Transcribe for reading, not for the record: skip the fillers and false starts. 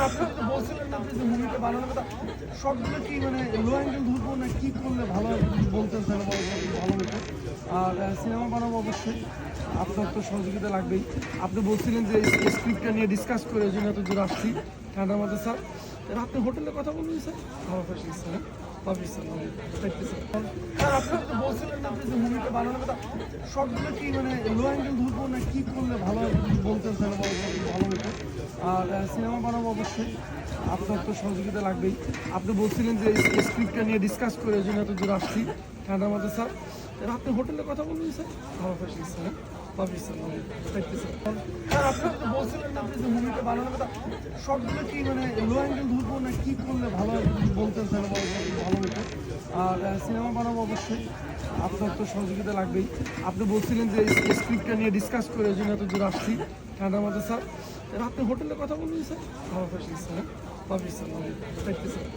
আপনি তো বলছিলেন না যে মুভিটা বানানোর কথা, সবগুলো কি মানে লো অ্যাঙ্গেল ধরবো না কি করলে ভালো হয় যদি বলতেন তাহলে ভালো হতো। আর সিনেমা বানাবো অবশ্যই, আপনার তো সহযোগিতা লাগবেই। আপনি বলছিলেন যে স্ক্রিপ্টটা নিয়ে ডিসকাস করে ওই জন্য এত দূর আসছি ঠান্ডার মধ্যে স্যার। আপনি হোটেলে কথা বলবেন স্যার, ভালো থাকবেন sir. Public sir, thank you sir. আপনি তো বলছিলেন না যে মুভিটা বানানোর কথা, সবগুলো কি মানে লো অ্যাঙ্গেল ধরবো না কি করলে ভালো হয় যদি বলতেন তাহলে ভালো হতো। আর সিনেমা বানাবো অবশ্যই, আপনার তো সহযোগিতা লাগবেই। আপনি বলছিলেন যে স্ক্রিপ্টটা নিয়ে ডিসকাস করে ওই জন্য এত দূর আসছি ঠান্ডার মধ্যে স্যার। আপনি হোটেলে কথা বলবেন স্যার, ভালো থাকবেন sir. Public sir, thank you sir. আপনি তো বলছিলেন না যে মুভিটা বানানোর কথা, সবগুলো কি মানে লো অ্যাঙ্গেল ধরবো না কি করলে ভালো হয় যদি বলতেন তাহলে ভালো হতো। আর সিনেমা বানাবো অবশ্যই, আপনার তো সহযোগিতা লাগবেই। আপনি বলছিলেন যে স্ক্রিপ্টটা নিয়ে ডিসকাস করে ওই জন্য এত দূর আসছি ঠান্ডার মধ্যে স্যার। আপনি হোটেলে কথা বলবেন স্যার, ভালো থাকবেন sir. Public sir, thank you sir.